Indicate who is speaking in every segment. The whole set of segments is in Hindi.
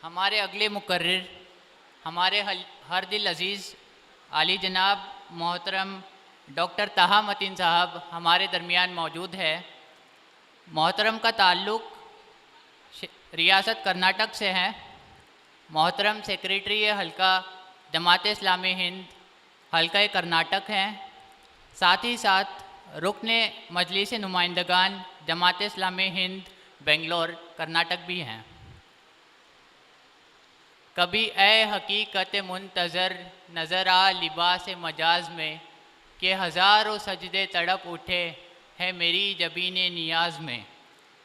Speaker 1: हमारे अगले मुकर्रिर हमारे हर दिल अज़ीज़ आली जनाब मोहतरम डॉक्टर तहा मतीन साहब हमारे दरमियान मौजूद है। मोहतरम का ताल्लुक़ रियासत कर्नाटक से है। मोहतरम सेक्रेटरी हल्का जमात इस्लामी हिंद हल्का कर्नाटक हैं। साथ ही साथ रुकन मजलिस नुमाइंदगान जमात इस्लामी हिंद बेंगलोर कर्नाटक भी हैं। कभी ए हकीकत मुंतज़र नज़र आ लिबास मजाज में कि हज़ारों सजदे तड़प उठे है मेरी जबीन नियाज में।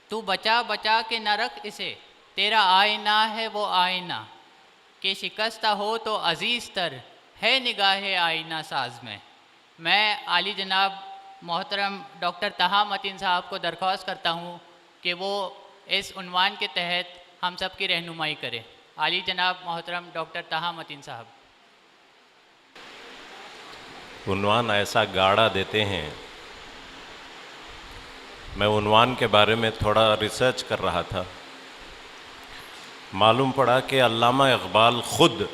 Speaker 1: तू बचा बचा के न रख इसे तेरा आईना है वो आईना कि शिकस्ता हो तो अज़ीज़ तर है निगाह आईना साज में। मैं आली जनाब मोहतरम डॉक्टर तहा मतीन साहब को दरख्वास्त करता हूँ कि वो इस उन्वान के तहत हम सब की रहनुमाई करें। आली जनाब मोहतरम डॉक्टर तहा मतीन साहब।
Speaker 2: उन्वान ऐसा गाढ़ा देते हैं। मैं उन्वान के बारे में थोड़ा रिसर्च कर रहा था, मालूम पड़ा कि अल्लामा इक़बाल ख़ुद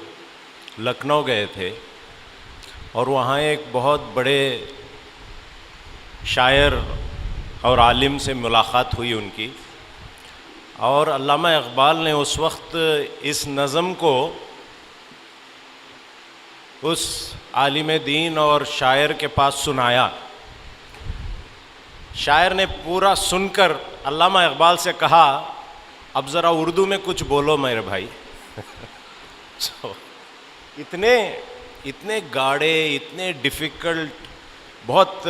Speaker 2: लखनऊ गए थे और वहाँ एक बहुत बड़े शायर और आलिम से मुलाकात हुई उनकी, और अल्लामा इक़बाल ने उस वक्त इस नज़म को उस आलिम दीन और शायर के पास सुनाया। शायर ने पूरा सुनकर अल्लामा इक़बाल से कहा, अब ज़रा उर्दू में कुछ बोलो मेरे भाई। इतने गाढ़े, इतने डिफ़िकल्ट, बहुत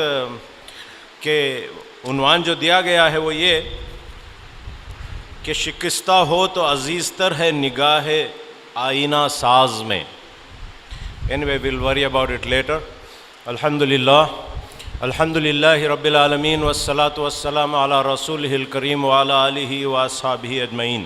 Speaker 2: के उन्वान जो दिया गया है वो ये कि शिकस्ता हो तो अज़ीज़ तर है निगाह आईना साज में। Anyway, we'll worry about it later. Alhamdulillah Rabbil Alameen wassalatu wassalamu ala rasulihil kareem wa ala alihi wa ashabihi ajma'in.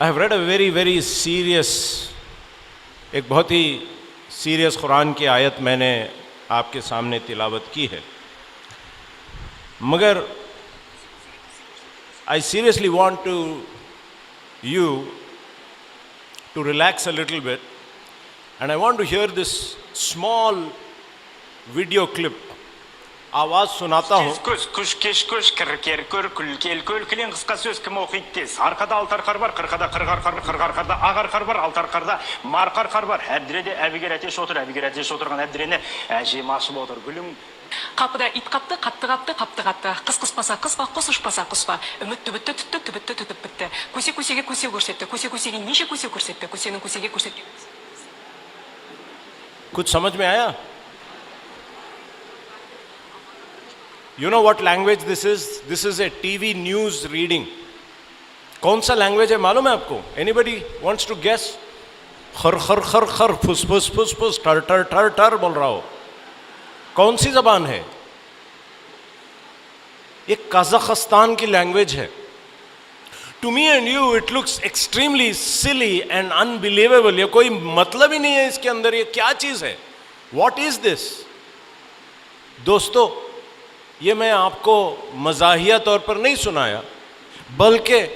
Speaker 2: I have read a very serious, एक बहुत ही सीरियस कुरान की आयत मैंने आपके सामने तिलावत की है, मगर I seriously want you to relax a little bit and I want to hear this small video clip. आवाज़ सुनाता हूँ.
Speaker 3: Күш кір күлкел қысқа сөз кім оқиды тез. Арқада алтар қар бар, қырқада қырқарда ағар қар бар, алтар қарда марқар қар бар. Әбдіреде әбігер әтеш отырған әбдірені әжем ашып отыр. Гүлім
Speaker 4: Қапыда ит қапты, қапты, қапты. Қыс қыспаса қыспа, құс ұшпаса құспа. Үміт түбітті, түбітті бітті. Көсе-көсеге көсе көрсетті. Көсе-көсеге неше көсе көрсетті. Көсенің көсеге көрсетті.
Speaker 2: कुछ समझ में आया? You know what language this is? This is a TV news reading. कौन सा language है मालूम है आपको? Anybody wants to guess? खर खर खर खर फुस फुस फुस फुस टर टर टर टर बोल रहा हो. कौन सी जबान है? ये कजाकिस्तान की लैंग्वेज है. To me and you it looks extremely silly and unbelievable. ये कोई मतलब ही नहीं है इसके अंदर. ये क्या चीज है? What is this? दोस्तों, ये मैं आपको मज़ाहिया तौर पर नहीं सुनाया, बल्कि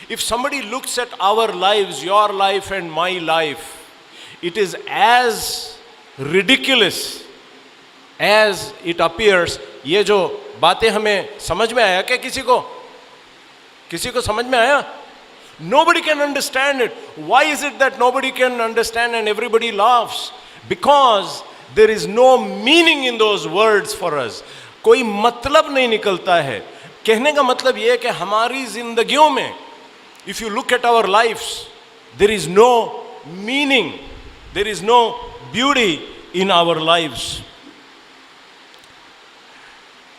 Speaker 2: if somebody looks at our lives, your life and my life, it is as ridiculous as it appears. ये जो बातें हमें समझ में आया क्या? किसी को समझ में आया? Nobody can understand it. Why is it that nobody can understand and everybody laughs? Because there is no meaning in those words for us. कोई मतलब नहीं निकलता है. कहने का मतलब यह है कि हमारी जिंदगियों में, if you look at our lives, there is no meaning, there is no beauty in our lives.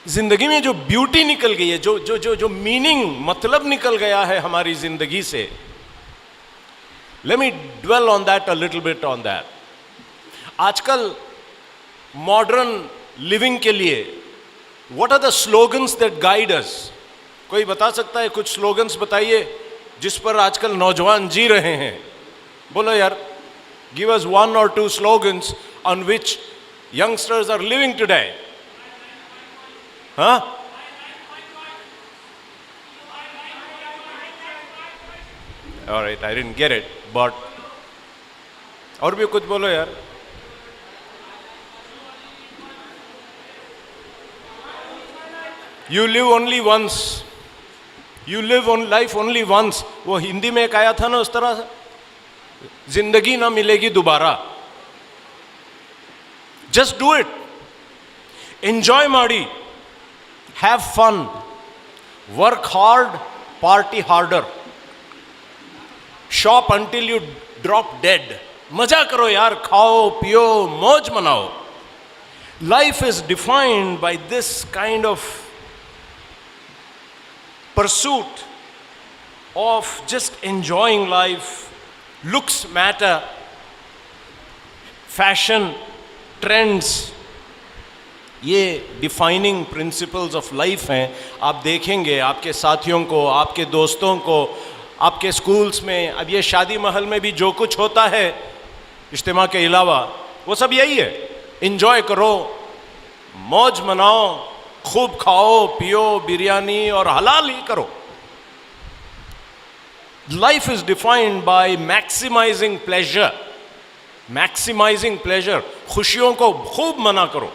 Speaker 2: जिंदगी में जो ब्यूटी निकल गई है, जो जो जो जो मीनिंग, मतलब निकल गया है हमारी जिंदगी से. Let me dwell on that a little bit on that. आजकल मॉडर्न लिविंग के लिए what are the slogans that guide us? कोई बता सकता है? कुछ स्लोगन्स बताइए जिस पर आजकल नौजवान जी रहे हैं. बोलो यार, give us 1 or 2 slogans on which youngsters are living today. Huh? All right, I didn't get it, but और भी कुछ बोलो यार. You live only once. You live on life only once. वो हिंदी में एक आया था ना उस तरह से, जिंदगी ना मिलेगी दोबारा. Just do it. Enjoy माड़ी. Have fun, work hard, party harder, shop until you drop dead. मजा करो यार, खाओ पियो मौज मनाओ. Life is defined by this kind of pursuit of just enjoying life. Looks matter, fashion, trends, ये डिफाइनिंग प्रिंसिपल्स ऑफ लाइफ हैं. आप देखेंगे आपके साथियों को, आपके दोस्तों को, आपके स्कूल्स में, अब ये शादी महल में भी जो कुछ होता है इज्तिमा के अलावा, वो सब यही है. एंजॉय करो, मौज मनाओ, खूब खाओ पियो, बिरयानी और हलाल ही करो. Life is defined by maximising pleasure. Maximising pleasure, खुशियों को खूब मना करो.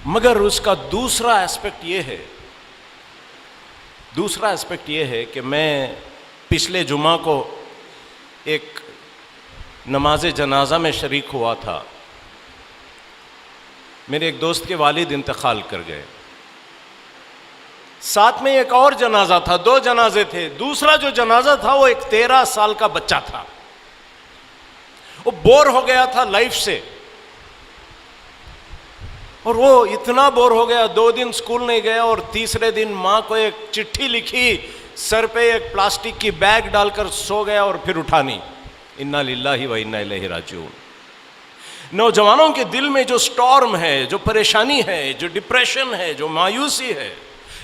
Speaker 2: मगर उसका दूसरा एस्पेक्ट ये है कि मैं पिछले जुमा को एक नमाज जनाजा में शरीक हुआ था. मेरे एक दोस्त के वालिद इंतकाल कर गए. साथ में एक और जनाजा था, 2 जनाजे थे. दूसरा जो जनाजा था वो एक 13 साल का बच्चा था. वो बोर हो गया था लाइफ से, और वो इतना बोर हो गया, 2 दिन स्कूल नहीं गया और तीसरे दिन माँ को एक चिट्ठी लिखी, सर पे एक प्लास्टिक की बैग डालकर सो गया और फिर उठा नहीं. इन्ना लिल्लाहि व इन्ना इलैहि राजिऊन. नौजवानों के दिल में जो स्टॉर्म है, जो परेशानी है, जो डिप्रेशन है, जो मायूसी है,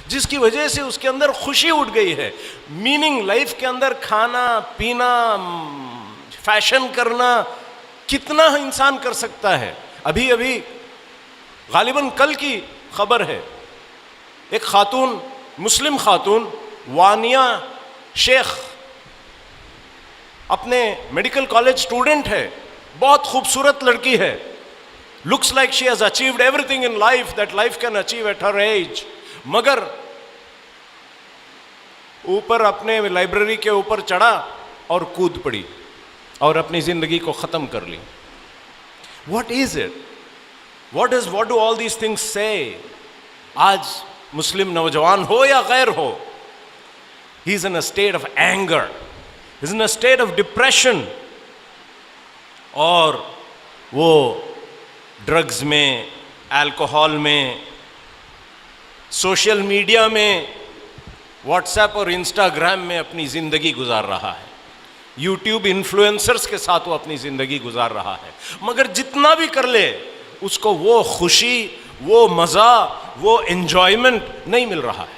Speaker 2: जिसकी वजह से उसके अंदर खुशी उठ गई है. मीनिंग लाइफ के अंदर खाना पीना, फैशन करना, कितना इंसान कर सकता है. अभी अभी गालिबन कल की खबर है, एक खातून, मुस्लिम खातून, वानिया शेख, अपने मेडिकल कॉलेज स्टूडेंट है, बहुत खूबसूरत लड़की है. Looks like she has achieved everything in life that life can achieve at her age. मगर ऊपर अपने लाइब्रेरी के ऊपर चढ़ा और कूद पड़ी और अपनी जिंदगी को खत्म कर ली. What is it? What do all these things say? आज मुस्लिम नौजवान हो या गैर हो, he is in a state of anger, he is in a state of depression, और वो ड्रग्स में, अल्कोहल में, सोशल मीडिया में, व्हाट्सएप और इंस्टाग्राम में अपनी ज़िंदगी गुजार रहा है. यूट्यूब इन्फ्लुएंसर्स के साथ वो अपनी ज़िंदगी गुजार रहा है. मगर जितना भी कर ले उसको वो खुशी, वो मज़ा, वो एंजॉयमेंट नहीं मिल रहा है.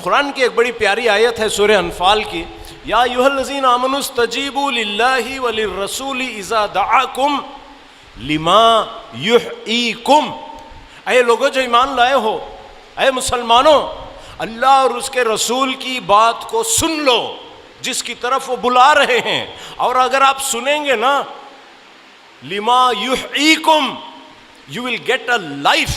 Speaker 2: कुरान की एक बड़ी प्यारी आयत है सूरह अनफाल की, या अय्युहल्लज़ीना आमनुस्तजीबू लिल्लाहि व लिर्रसूली इज़ा दआकुम लिमा युहयीकुम. अये लोगों जो ईमान लाए हो, अये मुसलमानों, अल्लाह और उसके रसूल की बात को सुन लो जिसकी तरफ वो बुला रहे हैं. और अगर आप सुनेंगे ना, लिमा युहयीकुम, you will get a life.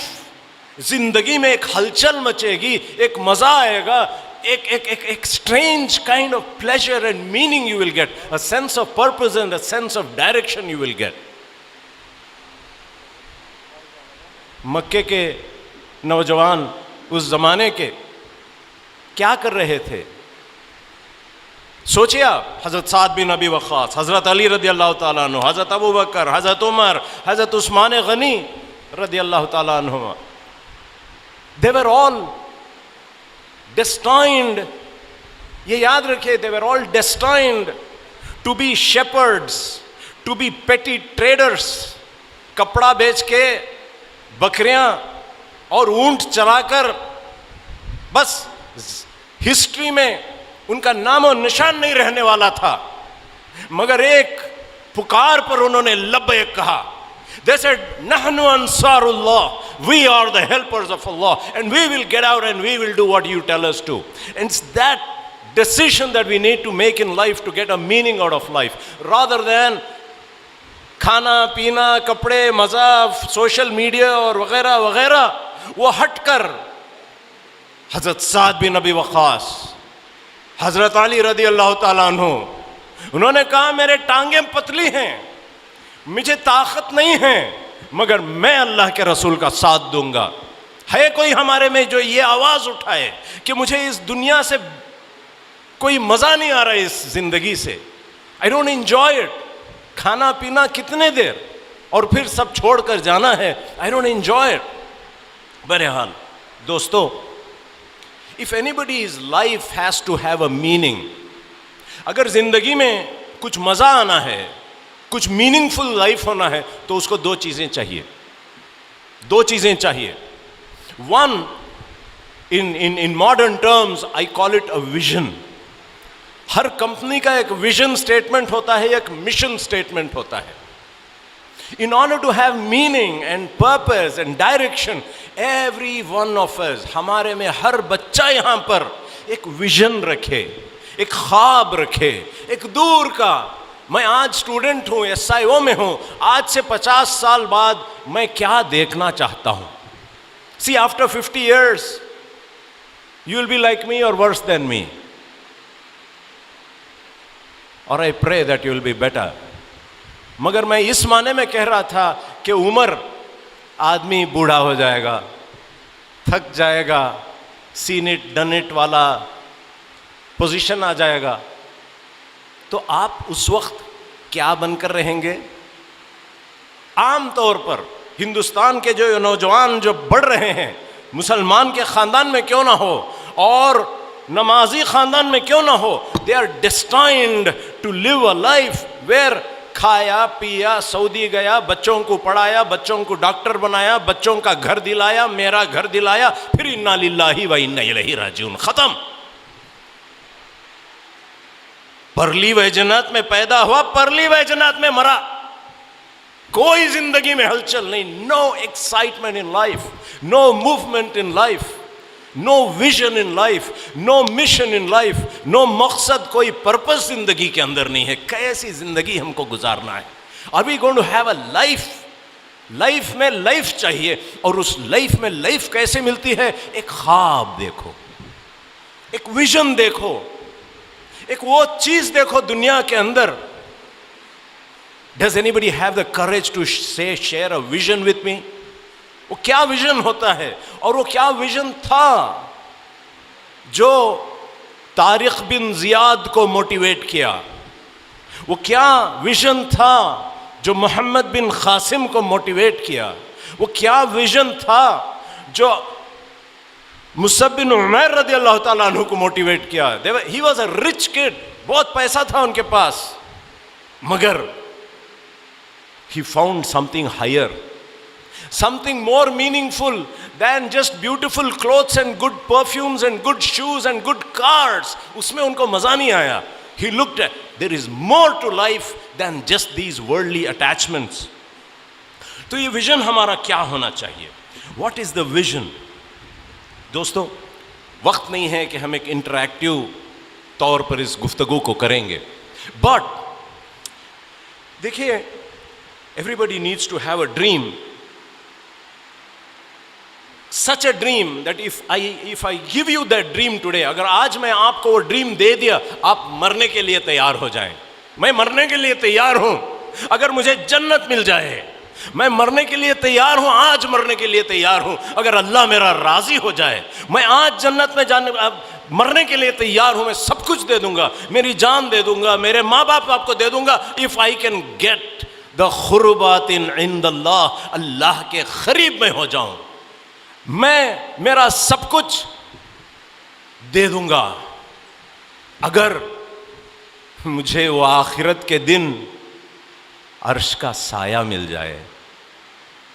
Speaker 2: जिंदगी में एक हलचल मचेगी, एक मजा आएगा. एक strange kind of pleasure and meaning you will get, a sense of purpose and a sense of direction you will get. मक्के के नौजवान उस जमाने के क्या कर रहे थे? सोचिए आप, हजरत साद बिन अबी वक्कास, हजरत अली रदी अल्लाह ताला अन्हु, हजरत अबू बकर, हजरत उमर, हजरत उस्मान गनी रदी अल्लाह ताला अन्हुमा, दे वर ऑल destined, ये याद रखिए, they were all destined to be shepherds, to be petty traders, कपड़ा बेच के बकरियां और ऊंट चराकर बस हिस्ट्री में उनका नामो निशान नहीं रहने वाला था। मगर एक पुकार पर उन्होंने लब्बैक कहा। They said, "Nahnu ansarullah, we are the helpers of Allah, and we will get out and we will do what you tell us to." And it's that decision that we need to make in life to get a meaning out of life, rather than खाना पीना, कपड़े, मजा, सोशल मीडिया और वगैरह वगैरह। वो हटकर हजरत साद बिन अबी वक्कास, हजरत अली रदी अल्लाह ताला अन्हु, उन्होंने कहा मेरे टांगे पतली हैं, मुझे ताकत नहीं है, मगर मैं अल्लाह के रसूल का साथ दूंगा। है कोई हमारे में जो ये आवाज उठाए कि मुझे इस दुनिया से कोई मजा नहीं आ रहा है, इस जिंदगी से, आई डोंट एंजॉय इट। खाना पीना कितने देर और फिर सब छोड़कर जाना है, आई डोंट एंजॉय इट। बहरहाल दोस्तों, if anybody is life has to have a meaning, अगर जिंदगी में कुछ मजा आना है, कुछ मीनिंगफुल लाइफ होना है, तो उसको दो चीजें चाहिए, दो चीजें चाहिए। One, in modern terms I call it a vision. Her company का एक विजन स्टेटमेंट होता है, एक मिशन स्टेटमेंट होता है। In order to have meaning and purpose and direction, every one of us, हमारे में हर बच्चा यहां पर एक विजन रखे, एक ख्वाब रखे, एक दूर का। मैं आज स्टूडेंट हूं, SIO में हूं, आज से 50 साल बाद मैं क्या देखना चाहता हूं। सी, after 50 years you will be like me or worse than me, or I pray that you will be better। मगर मैं इस माने में कह रहा था कि उम्र, आदमी बूढ़ा हो जाएगा, थक जाएगा, सीन इट डन इट वाला पोजीशन आ जाएगा, तो आप उस वक्त क्या बनकर रहेंगे? आम तौर पर हिंदुस्तान के जो नौजवान जो बढ़ रहे हैं, मुसलमान के खानदान में क्यों ना हो और नमाजी खानदान में क्यों ना हो, they are destined to live a life where खाया पिया, सऊदी गया, बच्चों को पढ़ाया, बच्चों को डॉक्टर बनाया, बच्चों का घर दिलाया, मेरा घर दिलाया, फिर इन्ना लिल्लाही व इन्ना इलैहि राजिऊन, खत्म। परली वैजनात में पैदा हुआ, परली वैजनात में मरा, कोई जिंदगी में हलचल नहीं। No excitement in life, no movement in life, no vision in life, no mission in life, no मकसद, कोई पर्पस जिंदगी के अंदर नहीं है। कैसी जिंदगी हमको गुजारना है? Are we going to have a life? Life में लाइफ चाहिए, और उस लाइफ में लाइफ कैसे मिलती है? एक ख्वाब देखो, एक विजन देखो, एक वो चीज देखो दुनिया के अंदर। Does anybody have the courage to say, share a vision with me? वो क्या विजन होता है, और वो क्या विजन था जो तारिक बिन जियाद को मोटिवेट किया? वो क्या विजन था जो मोहम्मद बिन कासिम को मोटिवेट किया? वो क्या विजन था जो मुसअब बिन उमैर रदी अल्लाह ताला अन्हु को मोटिवेट किया? ही वॉज अ रिच किड, बहुत पैसा था उनके पास, मगर he found something higher, something more meaningful than just beautiful clothes and good perfumes and good shoes and good cars. उसमें उनको मजा नहीं आया। He looked at, there is more to life than just these worldly attachments. तो ये विजन हमारा क्या होना चाहिए? What is the vision? दोस्तों, वक्त नहीं है कि हम एक इंटरैक्टिव तौर पर इस गुफ्तगू को करेंगे, बट देखिए, everybody needs to have a dream. such a dream that if I give you that dream today, अगर आज मैं आपको वो ड्रीम दे दिया, आप मरने के लिए तैयार हो जाएं। मैं मरने के लिए तैयार हूं। अगर मुझे जन्नत मिल जाए, मैं मरने के लिए तैयार हूं, आज मरने के लिए तैयार हूं। अगर अल्लाह मेरा राजी हो जाए, मैं आज जन्नत में मरने के लिए तैयार हूं। मैं सब कुछ दे दूंगा, मेरी जान दे दूंगा, मेरे माँ बाप आपको दे दूंगा। If I can get the खुरबातिन इंदल्लाह, अल्लाह के करीब में हो जाऊं, मैं मेरा सब कुछ दे दूंगा। अगर मुझे वो आखिरत के दिन अर्श का साया मिल जाए,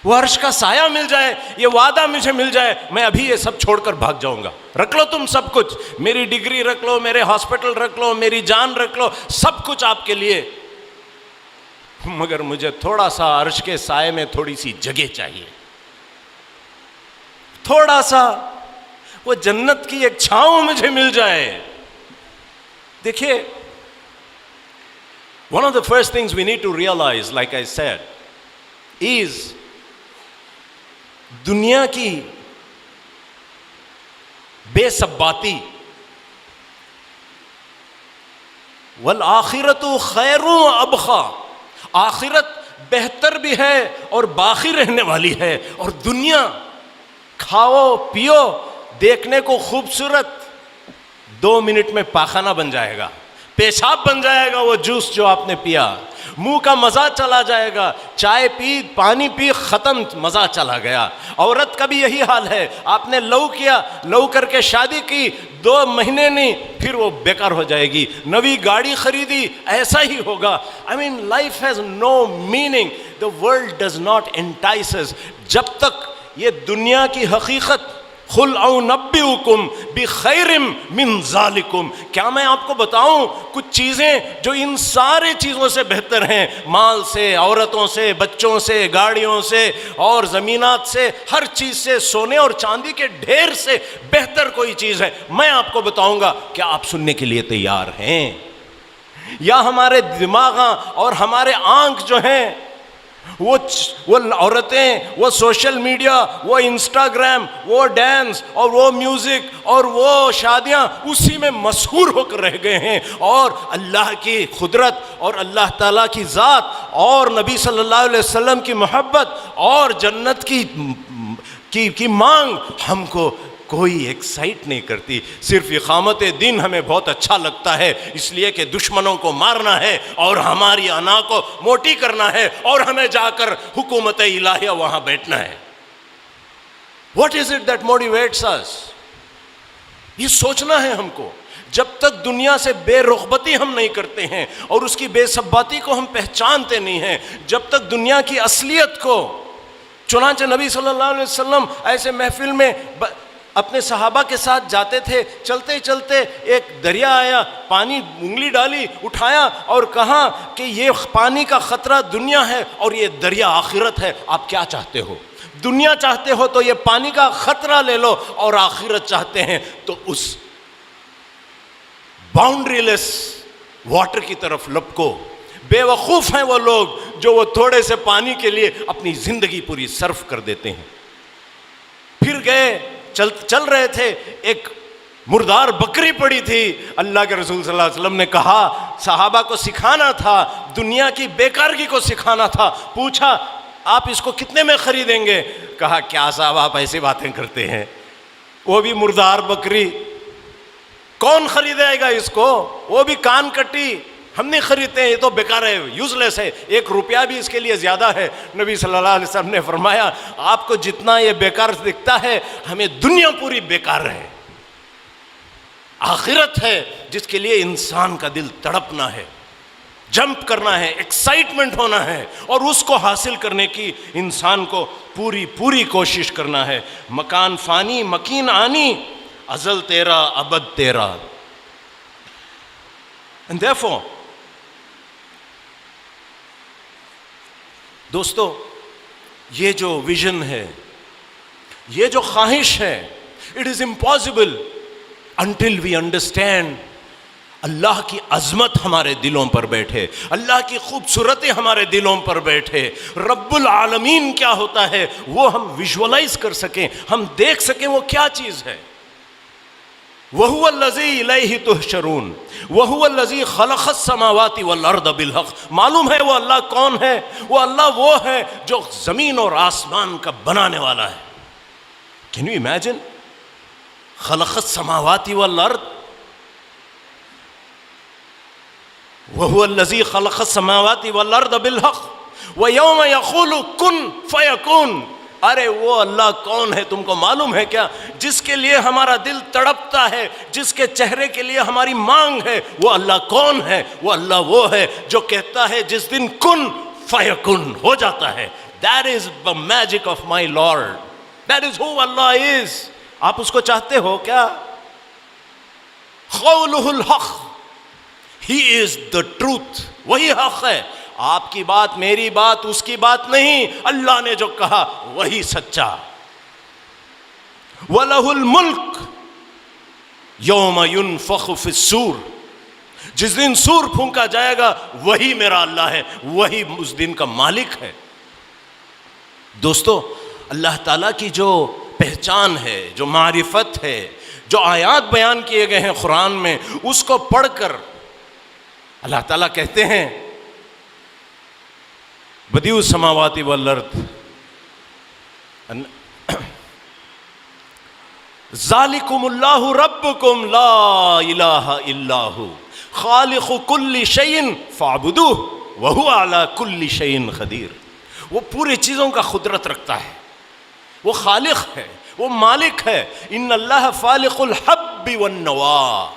Speaker 2: वो अर्श का साया मिल जाए, ये वादा मुझे मिल जाए, मैं अभी ये सब छोड़कर भाग जाऊंगा। रख लो तुम सब कुछ, मेरी डिग्री रख लो, मेरे हॉस्पिटल रख लो, मेरी जान रख लो, सब कुछ आपके लिए, मगर मुझे थोड़ा सा अर्श के साये में थोड़ी सी जगह चाहिए, थोड़ा सा वो जन्नत की एक छांव मुझे मिल जाए। देखिए, one of the first things we need to realize, like I said, is दुनिया की बेसब्बाती, वल आखिरतु खैरु अबखा, आखिरत बेहतर भी है और बाकी रहने वाली है, और दुनिया खाओ पियो, देखने को खूबसूरत, 2 मिनट में पाखाना बन जाएगा, पेशाब बन जाएगा वो जूस जो आपने पिया, मुंह का मजा चला जाएगा, चाय पी पानी पी खत्म, मजा चला गया। औरत का भी यही हाल है, आपने लव किया, लव करके शादी की, 2 महीने नहीं, फिर वो बेकार हो जाएगी। नवी गाड़ी खरीदी, ऐसा ही होगा। I mean life has no meaning, the world does not entice us. जब तक ये दुनिया की हकीकत खुल औ नब्बिउकुम बिखैरिम मिन ज़ालिकुम, क्या मैं आपको बताऊं कुछ चीज़ें जो इन सारे चीज़ों से बेहतर हैं, माल से, औरतों से, बच्चों से, गाड़ियों से और ज़मीनात से, हर चीज़ से, सोने और चांदी के ढेर से बेहतर कोई चीज़ है, मैं आपको बताऊंगा। क्या आप सुनने के लिए तैयार हैं? या हमारे दिमाग और हमारे आंख जो हैं, वो औरतें, वो सोशल मीडिया, वो इंस्टाग्राम, वो डांस और वो म्यूजिक और वो शादियां, उसी में मशहूर होकर रह गए हैं, और अल्लाह की खुदरत और अल्लाह ताला की ज़ात और नबी सल्लल्लाहु अलैहि वसल्लम की मोहब्बत और जन्नत की मांग हमको कोई एक्साइट नहीं करती। सिर्फ इकामत दिन हमें बहुत अच्छा लगता है, इसलिए कि दुश्मनों को मारना है और हमारी अना को मोटी करना है और हमें जाकर हुकूमत इलाहिया वहां बैठना है। What is it that motivates us? ये सोचना है हमको। जब तक दुनिया से बेरुखबती हम नहीं करते हैं और उसकी बेसब्बाती को हम पहचानते नहीं हैं, जब तक दुनिया की असलियत को, चुनांचे नबी सल्लल्लाहु अलैहि वसल्लम ऐसे महफिल में अपने सहाबा के साथ जाते थे, चलते चलते एक दरिया आया, पानी उंगली डाली, उठाया और कहा कि ये पानी का खतरा दुनिया है और ये दरिया आखिरत है, आप क्या चाहते हो? दुनिया चाहते हो तो ये पानी का खतरा ले लो, और आखिरत चाहते हैं तो उस बाउंड्रीलेस वाटर की तरफ लपको। बेवकूफ़ हैं वो लोग जो वो थोड़े से पानी के लिए अपनी जिंदगी पूरी सर्फ कर देते हैं। फिर गए, चल रहे थे, एक मुर्दार बकरी पड़ी थी। अल्लाह के रसूल सल्लल्लाहु अलैहि वसल्लम ने कहा, सहाबा को सिखाना था, दुनिया की बेकारगी को सिखाना था। पूछा, आप इसको कितने में खरीदेंगे? कहा, क्या साहब आप ऐसी बातें करते हैं, वो भी मुर्दार बकरी, कौन खरीदेगा इसको? वो भी कान कटी, हम नहीं खरीदते हैं, ये तो बेकार है, यूजलेस है, 1 रुपया भी इसके लिए ज़्यादा है। नबी सल्लल्लाहु अलैहि वसल्लम ने फरमाया, आपको जितना ये बेकार दिखता है, हमें दुनिया पूरी बेकार है। आखिरत है जिसके लिए इंसान का दिल तड़पना है, जंप करना है, एक्साइटमेंट होना है, और उसको हासिल करने की इंसान को पूरी कोशिश करना है। मकान फ़ानी मकीन आनी, अज़ल तेरा अबद तेरा। एंड देयरफॉर दोस्तों, ये जो विजन है, ये जो ख्वाहिश है, it is impossible until we understand अल्लाह की अजमत हमारे दिलों पर बैठे, अल्लाह की खूबसूरती हमारे दिलों पर बैठे, रब्बुल आलमीन क्या होता है वो हम विजुअलाइज कर सकें, हम देख सकें वो क्या चीज़ है। वहुवल्लज़ी इलैहि तुहशरून वहुवल्लज़ी खलक़स समावाति वल अर्द बिल हक़। मालूम है वो अल्लाह कौन है? वो अल्लाह वो है जो ज़मीन और आसमान का बनाने वाला है। Can you imagine? खलक़स समावाति वल अर्द, वहुवल्लज़ी खलक़स समावाति वल अर्द बिल हक़ व यौम यक़ूलु कुन फ़यकुन। अरे वो अल्लाह कौन है तुमको मालूम है क्या? जिसके लिए हमारा दिल तड़पता है, जिसके चेहरे के लिए हमारी मांग है, वो अल्लाह कौन है? वो अल्लाह वो है जो कहता है जिस दिन कुन फ़यकुन हो जाता है। That is the magic of my lord, that is who Allah is. आप उसको चाहते हो क्या? क़ौलुहुल हक़, ही इज द ट्रूथ, वही हक़ है। आपकी बात, मेरी बात, उसकी बात नहीं, अल्लाह ने जो कहा वही सच्चा। वलहुल मुल्क यौम युनफ़ख़ु फ़िस्सूर, जिस दिन सूर फूंका जाएगा वही मेरा अल्लाह है, वही उस दिन का मालिक है। दोस्तों, अल्लाह ताला की जो पहचान है, जो मारिफत है, जो आयात बयान किए गए हैं कुरान में, उसको पढ़कर अल्लाह ताला कहते हैं बदीउ समावाति वल अर्द ज़ालिकुमुल्लाहु रब्बुकुम ला इलाहा इल्लाहु खालिक़ु कुल्ली शैइन फ़अबुदूहु व हुवा अला कुल्ली शैइन क़दीर। वो पूरी चीज़ों का कुदरत रखता है, वो खालिक है, वो मालिक है। इन्नल्लाह फ़ालिक़ुल हब्बि वन नवा।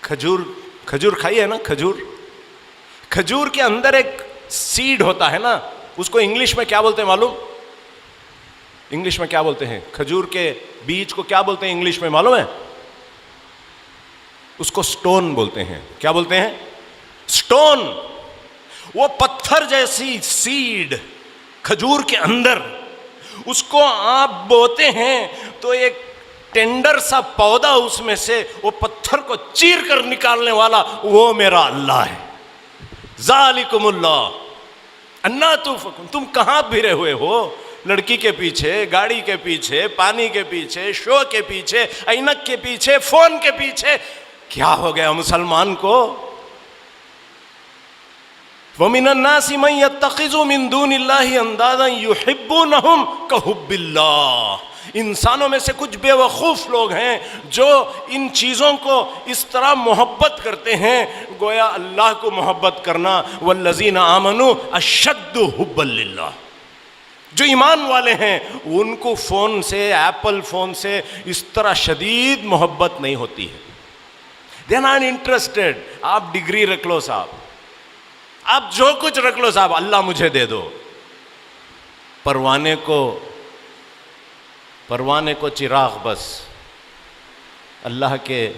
Speaker 2: खजूर खाई है ना? खजूर के अंदर एक सीड होता है ना, उसको इंग्लिश में क्या बोलते हैं मालूम? इंग्लिश में क्या बोलते हैं? खजूर के बीज को क्या बोलते हैं इंग्लिश में मालूम है? उसको स्टोन बोलते हैं। क्या बोलते हैं? स्टोन। वो पत्थर जैसी सीड खजूर के अंदर, उसको आप बोते हैं तो एक टेंडर सा पौधा उसमें से वो पत्थर को चीर कर निकालने वाला वो मेरा अल्लाह है। ज़ालिकुमुल्लाह अन्ना तुम कहाँ भिरे हुए हो? लड़की के पीछे, गाड़ी के पीछे, पानी के पीछे, शो के पीछे, ऐनक के पीछे, फोन के पीछे। क्या हो गया मुसलमान को? वमिनन नासि मन यत्तखिज़ु मिन दूनिल्लाहि अंदादन युहिब्बूनहुम कहुब्बिल्लाह। इंसानों में से कुछ बेवकूफ़ लोग हैं जो इन चीज़ों को इस तरह मोहब्बत करते हैं गोया अल्लाह को मोहब्बत करना। वल्लज़ीना आमनू अशद्दु हुब्बन लिल्लाह। जो ईमान वाले हैं उनको फ़ोन से, एप्पल फ़ोन से इस तरह शदीद मोहब्बत नहीं होती है। They are not interested. आप डिग्री रख लो साहब, आप जो कुछ रख लो साहब, अल्लाह मुझे दे दो। परवाने को चिराग बस, अल्लाह के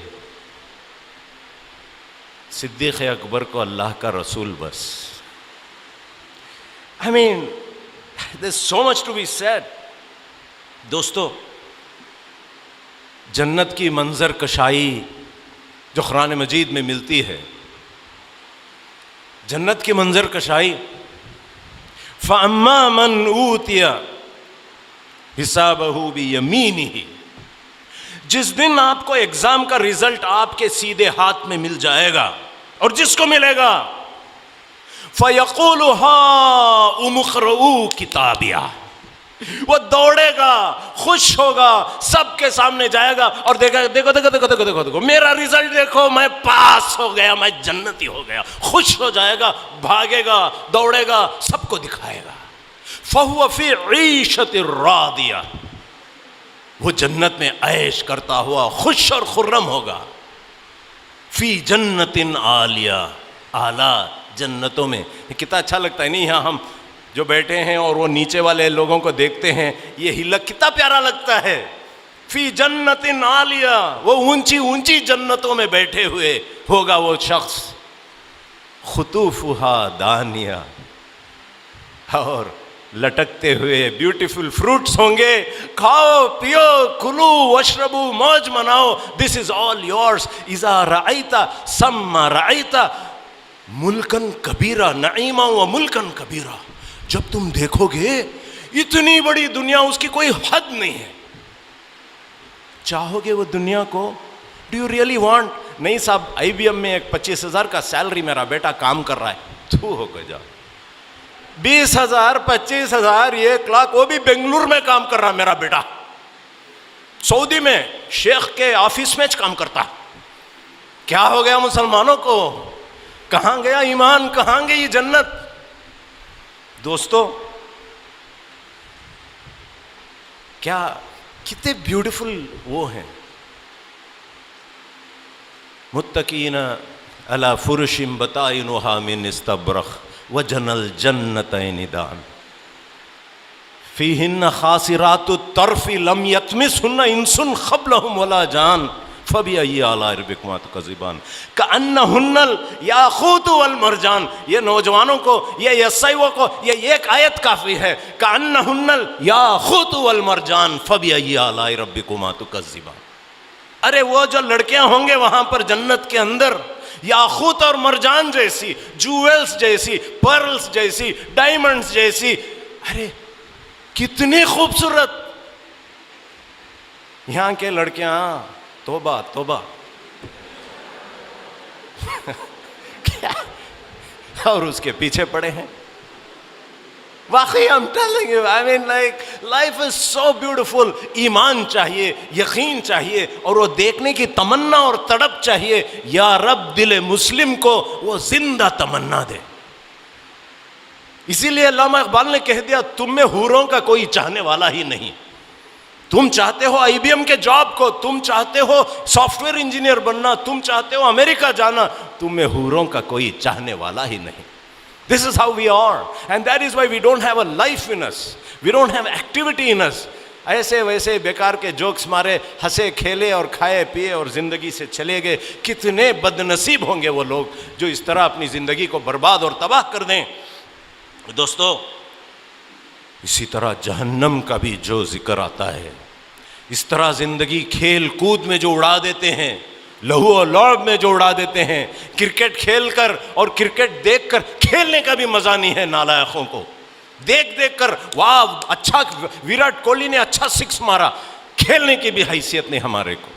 Speaker 2: सिद्दीक़ अकबर को अल्लाह का रसूल बस। I mean there is so much to be said. दोस्तों, जन्नत की मंजर कशाई जो कुरान मजीद में मिलती है, जन्नत की मंजर कशाई, फ़अम्मा मन ऊतिया हिसाबहु बियमीनिही। जिस दिन आपको एग्जाम का रिजल्ट आपके सीधे हाथ में मिल जाएगा और जिसको मिलेगा फ़यक़ूलु हाउम इक़रऊ किताबिया, वो दौड़ेगा, खुश होगा, सबके सामने जाएगा और देखो देखो देखो देखो देखो देखो देखो मेरा रिजल्ट देखो, मैं पास हो गया, मैं जन्नती हो गया। खुश हो जाएगा, भागेगा, दौड़ेगा, सबको दिखाएगा। फ़हुव फ़ी ईशतिर रादिया, वो जन्नत में ऐश करता हुआ खुश और खुर्रम होगा। फ़ी जन्नतिन आलिया, आला जन्नतों में। कितना अच्छा लगता है नहीं? यहाँ हम जो बैठे हैं और वो नीचे वाले लोगों को देखते हैं, ये हिला कितना प्यारा लगता है। फ़ी जन्नतिन आलिया, वो ऊंची ऊंची जन्नतों में बैठे हुए होगा वो शख्स। खुतूफुहा दानिया, और लटकते हुए ब्यूटीफुल फ्रूट्स होंगे, खाओ पियो कुलू वशरबू मौज मनाओ, दिस इज ऑल योर्स। इज़ा रअयता सम्मा रअयता मुल्कन कबीरा नईमा व मुल्कन कबीरा। जब तुम देखोगे इतनी बड़ी दुनिया, उसकी कोई हद नहीं है, चाहोगे वो दुनिया को? Do you really want? नहीं साहब, IBM में एक 25,000 का सैलरी मेरा बेटा काम कर रहा है, तू हो गया। 20,000 25,000 1 लाख, वो भी बेंगलुरु में काम कर रहा मेरा बेटा, सऊदी में शेख के ऑफिस में काम करता। क्या हो गया मुसलमानों को? कहां गया ईमान, कहां गई जन्नत? दोस्तों, क्या कितने ब्यूटीफुल वो हैं, मुत्तकीना अला फुरुशिम बताइनुहा मिन इस्तबरख व जनल जन्नतैन दान फीहिन्ना खासिरातु तर्फी लम यतमिसहुन्ना इंसुन क़ब्लहुम वला जान फबिअय्यि आलाइ रब्बिकुमा तुकज़्ज़िबान कअन्नहुन्नल याक़ूतु वल मरजान। ये नौजवानों को, ये यस्सैवों को ये एक आयत काफ़ी है, कअन्नहुन्नल याक़ूतु वल मरजान फबिअय्यि आलाइ रब्बिकुमा तुकज़्ज़िबान। अरे वो जो लड़कियां होंगे वहां पर जन्नत के अंदर, याकूत और मरजान जैसी, जूवेल्स जैसी, पर्ल्स जैसी, डायमंड्स जैसी, अरे कितनी खूबसूरत। यहां के लड़कियां तौबा तौबा क्या, और उसके पीछे पड़े हैं। वाकई I'm telling you, I mean like life is so beautiful। ईमान चाहिए, यकीन चाहिए, और वो देखने की तमन्ना और तड़प चाहिए। या रब दिल मुस्लिम को वो जिंदा तमन्ना दे। इसीलिए अल्लामा इकबाल ने कह दिया, तुम में हूरों का कोई चाहने वाला ही नहीं। तुम चाहते हो IBM के जॉब को, तुम चाहते हो सॉफ्टवेयर इंजीनियर बनना, तुम चाहते हो अमेरिका जाना, तुम में हूरों का कोई चाहने वाला ही नहीं। This is how we are, and that is why we don't have a life in us, we don't have activity in us। ऐसे वैसे बेकार के जोक्स मारे, हंसे खेले और खाए पिए और ज़िंदगी से चले गए। कितने बदनसीब होंगे वो लोग जो इस तरह अपनी ज़िंदगी को बर्बाद और तबाह कर दें। दोस्तों, इसी तरह जहन्नम का भी जो जिक्र आता है, इस तरह ज़िंदगी खेल कूद में जो उड़ा देते हैं, लहू और लौड़ में जो उड़ा देते हैं, क्रिकेट खेलकर और क्रिकेट देखकर, खेलने का भी मजा नहीं है नालायकों को। देख देख कर वाह अच्छा विराट कोहली ने अच्छा 6 मारा, खेलने की भी हैसियत नहीं हमारे को,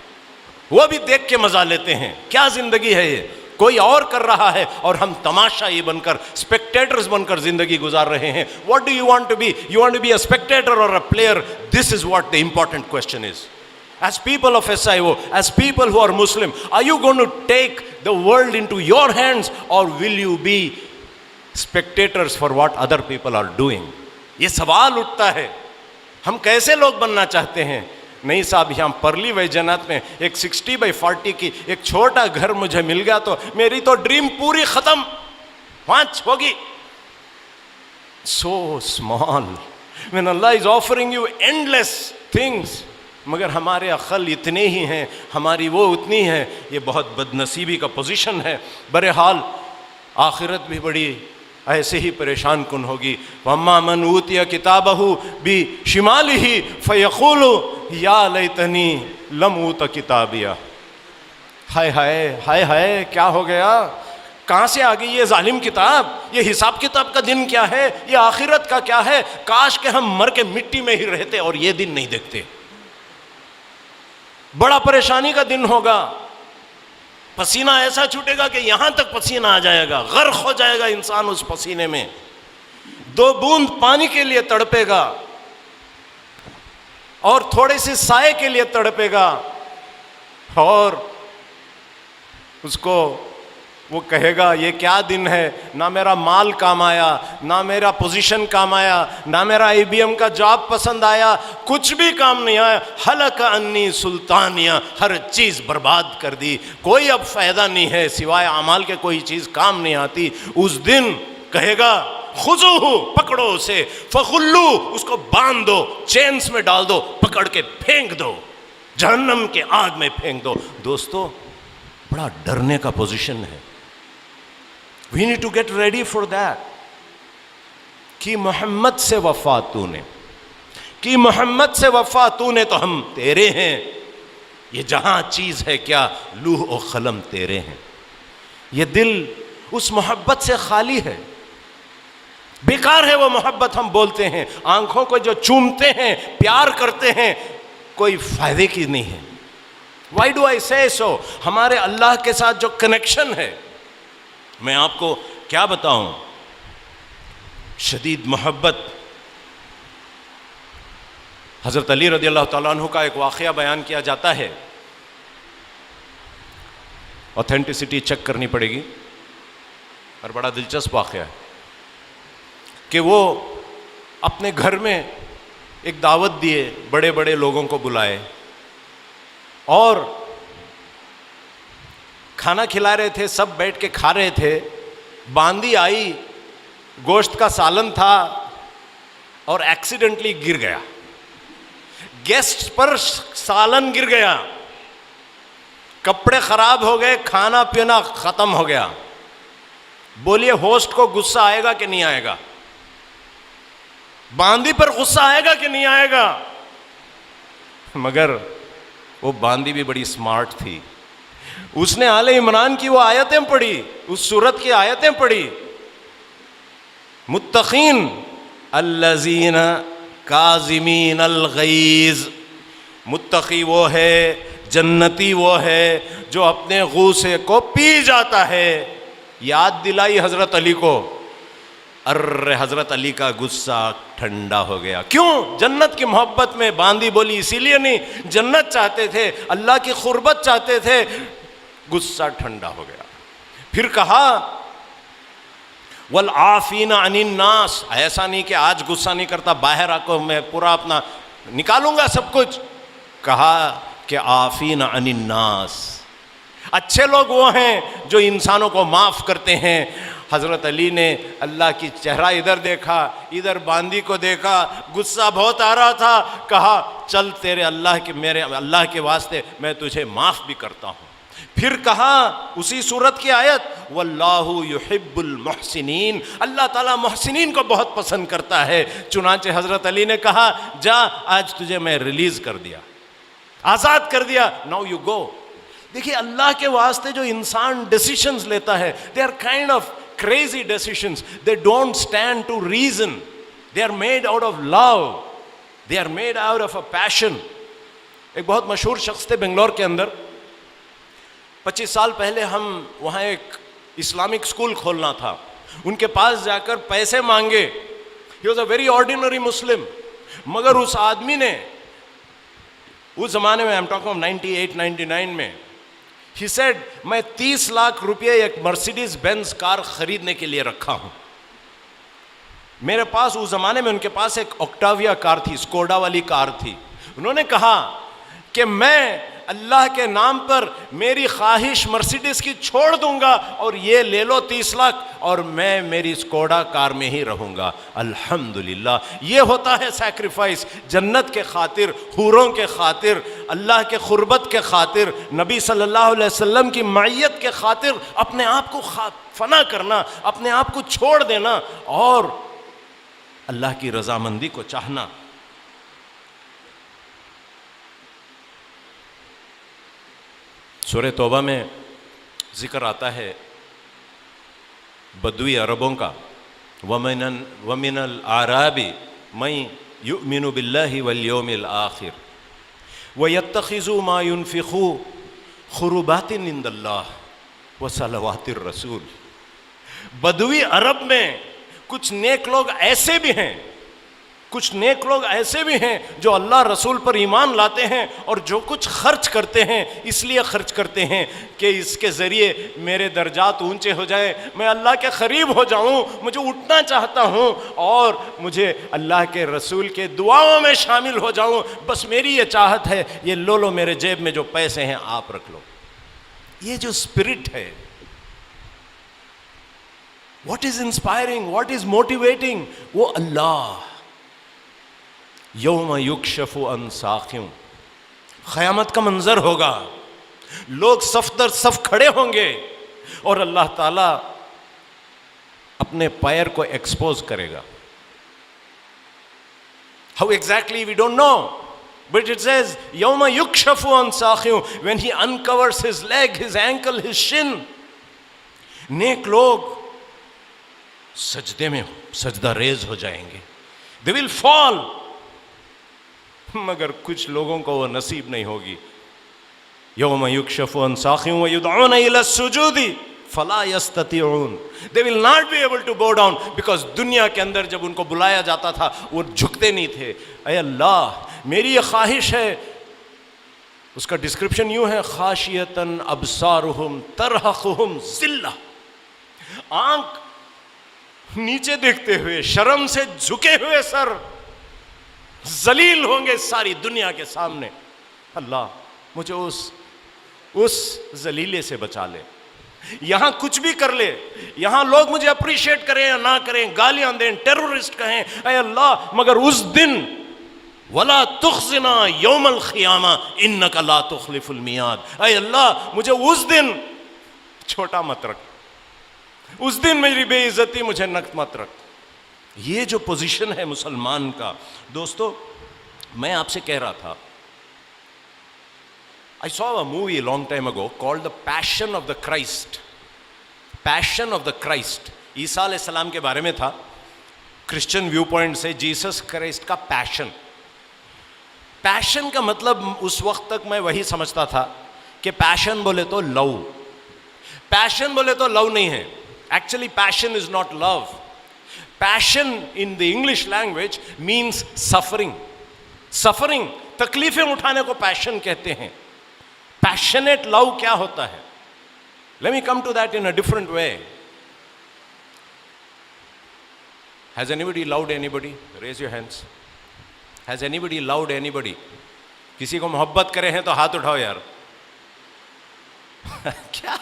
Speaker 2: वो भी देख के मजा लेते हैं। क्या जिंदगी है ये? कोई और कर रहा है और हम तमाशाई बनकर, स्पेक्टेटर्स बनकर जिंदगी गुजार रहे हैं। What do you want to be? You want to be a spectator और a player? This is what the important question is. As people of SIO, as people who are Muslim, are you going to take the world into your hands, or will you be spectators for what other people are doing? ये सवाल उठता है, हम कैसे लोग बनना चाहते हैं? नहीं साहब, यहाँ परली वैजनाथ में एक 60x40 की एक छोटा घर मुझे मिल गया तो मेरी तो ड्रीम पूरी खत्म, वांच होगी। So small when Allah is offering you endless things, मगर हमारे अक्ल इतने ही हैं, हमारी वो उतनी है। ये बहुत बदनसीबी का पोजीशन है। बहरहाल आखिरत भी बड़ी ऐसे ही परेशान कुन होगी। वम्मा मन ऊतिया किताबहु बि शिमालिही फयक़ूलु या लैतनी लम ऊत किताबिया। हाय हाय हाय हाय, क्या हो गया? कहाँ से आ गई ये जालिम किताब? ये हिसाब किताब का दिन क्या है? ये आखिरत का क्या है? काश के हम मर के मिट्टी में ही रहते और ये दिन नहीं देखते। बड़ा परेशानी का दिन होगा। पसीना ऐसा छूटेगा कि यहां तक पसीना आ जाएगा, गर्क हो जाएगा इंसान उस पसीने में। 2 बूंद पानी के लिए तड़पेगा और थोड़े से साए के लिए तड़पेगा, और उसको वो कहेगा ये क्या दिन है? ना मेरा माल काम आया, ना मेरा पोजीशन काम आया, ना मेरा IBM का जॉब पसंद आया, कुछ भी काम नहीं आया। हलक अन्नी सुल्तानिया, हर चीज़ बर्बाद कर दी, कोई अब फायदा नहीं है, सिवाय अमाल के कोई चीज़ काम नहीं आती। उस दिन कहेगा खुज़ूहु, पकड़ो उसे, फ़ग़ुल्लू, उसको बांध दो, चेन्स में डाल दो, पकड़ के फेंक दो, जहन्नम के आग में फेंक दो। दोस्तों, बड़ा डरने का पोजीशन है। We need to get ready for that। कि मोहम्मद से वफा तूने, कि मोहम्मद से वफा तूने तो हम तेरे हैं, ये जहां चीज है क्या लूह और कलम तेरे हैं। ये दिल उस मोहब्बत से खाली है, बेकार है वो मोहब्बत हम बोलते हैं। आंखों को जो चूमते हैं, प्यार करते हैं, कोई फायदे की नहीं है। वाई डू आई से सो? हमारे अल्लाह के साथ जो कनेक्शन है, मैं आपको क्या बताऊं, शदीद मोहब्बत। हजरत अली रज़ी अल्लाह तआला अन्हु का एक वाक़या बयान किया जाता है, ऑथेंटिसिटी चेक करनी पड़ेगी, और बड़ा दिलचस्प वाक़या है कि वो अपने घर में एक दावत दिए, बड़े बड़े लोगों को बुलाए और खाना खिला रहे थे, सब बैठ के खा रहे थे। बांदी आई, गोश्त का सालन था और एक्सीडेंटली गिर गया, गेस्ट पर सालन गिर गया, कपड़े खराब हो गए, खाना पीना खत्म हो गया। बोलिए होस्ट को गुस्सा आएगा कि नहीं आएगा? बांदी पर गुस्सा आएगा कि नहीं आएगा? मगर वो बांदी भी बड़ी स्मार्ट थी, उसने आले इमरान की वो आयतें पढ़ी, उस सूरत की आयतें पढ़ी, मुत्तकीन अल्लज़ीन काज़िमीन अल-गैज़। मुत्तकी वो है, जन्नती वो है जो अपने गुस्से को पी जाता है। याद दिलाई हजरत अली को, अर्रे हजरत अली का गुस्सा ठंडा हो गया। क्यों? जन्नत की मोहब्बत में। बांदी बोली इसीलिए नहीं, जन्नत चाहते थे, अल्लाह की खुर्बत चाहते थे, गुस्सा ठंडा हो गया। फिर कहा वल आफीना अनिन नास, ऐसा नहीं कि आज गुस्सा नहीं करता, बाहर आको मैं पूरा अपना निकालूंगा सब कुछ। कहा कि आफीना अनिन नास, अच्छे लोग वो हैं जो इंसानों को माफ करते हैं। हजरत अली ने अल्लाह की चेहरा इधर देखा, इधर बांदी को देखा, गुस्सा बहुत आ रहा था। कहा चल तेरे अल्लाह के, मेरे अल्लाह के वास्ते मैं तुझे माफ भी करता हूँ। फिर कहा उसी सूरत की आयत, वल्लाहु युहिब्बुल मुहसिनीन, अल्लाह ताला मुहसिनीन को बहुत पसंद करता है। चुनांचे हजरत अली ने कहा जा आज तुझे मैं रिलीज कर दिया, आजाद कर दिया, नाउ यू गो। देखिए अल्लाह के वास्ते जो इंसान डिसीजंस लेता है, they are kind of crazy decisions, they don't stand to reason, they are made out of love, they are made out of a passion. एक बहुत मशहूर शख्स थे बेंगलोर के अंदर, 25 साल पहले हम वहाँ एक इस्लामिक स्कूल खोलना था, उनके पास जाकर पैसे मांगे। He was a very ordinary Muslim, मगर उस आदमी ने उस जमाने में, आई एम टॉकिंग ऑफ 98, 99 में, ही सेड मैं 30 लाख रुपये एक मर्सिडीज बेंज कार खरीदने के लिए रखा हूँ। मेरे पास उस जमाने में उनके पास एक ऑक्टाविया कार थी, स्कोडा वाली कार थी। उन्होंने कहा कि मैं अल्लाह के नाम पर मेरी ख्वाहिश मर्सिडीज की छोड़ दूंगा और ये ले लो 30 लाख और मैं मेरी स्कोडा कार में ही रहूंगा। अल्हम्दुलिल्लाह, ये होता है सैक्रिफाइस, जन्नत के खातिर, हूरों के खातिर, अल्लाह के खुर्बत के खातिर, नबी सल्लल्लाहु अलैहि वसल्लम की मैयत के खातिर अपने आप को फना करना, अपने आप को छोड़ देना और अल्लाह की रजामंदी को चाहना। सूरह तौबा में जिक्र आता है बदवी अरबों का, वमिनल आराबी मई युमिनु बिल्लाहि वल यौमिल आखिर व यत्तखिज़ु मा युनफिक़ु खुरुबातिन इंदल्लाह व सलवातिर रसूल। बदवी अरब में कुछ नेक लोग ऐसे भी हैं, कुछ नेक लोग ऐसे भी हैं जो अल्लाह रसूल पर ईमान लाते हैं और जो कुछ खर्च करते हैं इसलिए खर्च करते हैं कि इसके ज़रिए मेरे दर्जात ऊंचे हो जाए, मैं अल्लाह के करीब हो जाऊं, मुझे उठना चाहता हूं और मुझे अल्लाह के रसूल के दुआओं में शामिल हो जाऊं, बस मेरी ये चाहत है, ये लो लो मेरे जेब में जो पैसे हैं आप रख लो। ये जो स्पिरिट है, what is inspiring, what is motivating, वो अल्लाह। यौम युक्शफु अन साक़िम, क़यामत का मंजर होगा, लोग सफ दर सफ खड़े होंगे और अल्लाह ताला अपने पैर को एक्सपोज करेगा। How exactly we don't know. But it says, Yawma yukshafu an saqiyun, when he uncovers his leg, his ankle, his shin. नेक लोग सजदे में सजदा रेज हो जाएंगे. They will fall. मगर कुछ लोगों को वो नसीब नहीं होगी. यौम युक्शफु अन साक़िय्यिन व युदऊन इला सुजूदी फला यस्ततिऊन. They will not be able to bow down, because दुनिया के अंदर जब उनको बुलाया जाता था वो झुकते नहीं थे. अय अल्लाह, मेरी ये ख्वाहिश है. उसका डिस्क्रिप्शन यूं है, खाशियतन अबसारुहुम तरहकुहुम ज़िल्ला. आंख नीचे देखते हुए, शर्म से झुके हुए सर, जलील होंगे सारी दुनिया के सामने. अल्लाह मुझे उस जलीले से बचा ले. यहां कुछ भी कर ले, यहां लोग मुझे अप्रिशिएट करें या ना करें, गालियां दें, टेररिस्ट कहें, अय अल्लाह, मगर उस दिन वला तुखज़िना यौमल क़ियामा इन्नका ला तुख़लिफ़ुल मियाद. अय अल्लाह, मुझे उस दिन छोटा मत रख, उस दिन मेरी बेइज्जती मुझे नक मत रख. ये जो पोजीशन है मुसलमान का, दोस्तों मैं आपसे कह रहा था, I saw a movie a long time ago called The Passion of the Christ. Passion of the Christ. ईसा अलैहिस्सलाम के बारे में था. क्रिश्चियन व्यू पॉइंट से जीसस क्राइस्ट का पैशन. पैशन का मतलब उस वक्त तक मैं वही समझता था कि पैशन बोले तो लव. पैशन बोले तो लव नहीं है. Actually, passion is not love. Passion in the English language means suffering. Suffering, तकलीफें उठाने को passion कहते हैं. Passionate love क्या होता है? Let me come to that in a different way. Has anybody loved anybody? Raise your hands. Has anybody loved anybody? किसी को मोहब्बत करे हैं तो हाथ उठाओ यार. क्या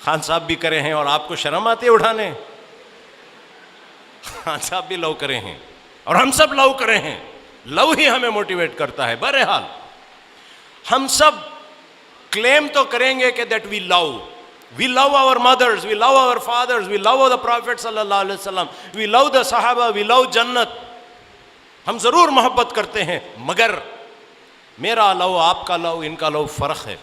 Speaker 2: खान साहब भी करे हैं और आपको शर्म आती है उठाने? खान साहब भी लव करे हैं और हम सब लव करे हैं. लव ही हमें मोटिवेट करता है. बहरहाल हम सब क्लेम तो करेंगे कि that we love our mothers, we love our fathers, we love the prophet सल्लल्लाहु अलैहि वसल्लम, वी लव द सहाबा, वी लव जन्नत. हम जरूर मोहब्बत करते हैं, मगर मेरा लव, आपका लव, इनका लव फर्क है.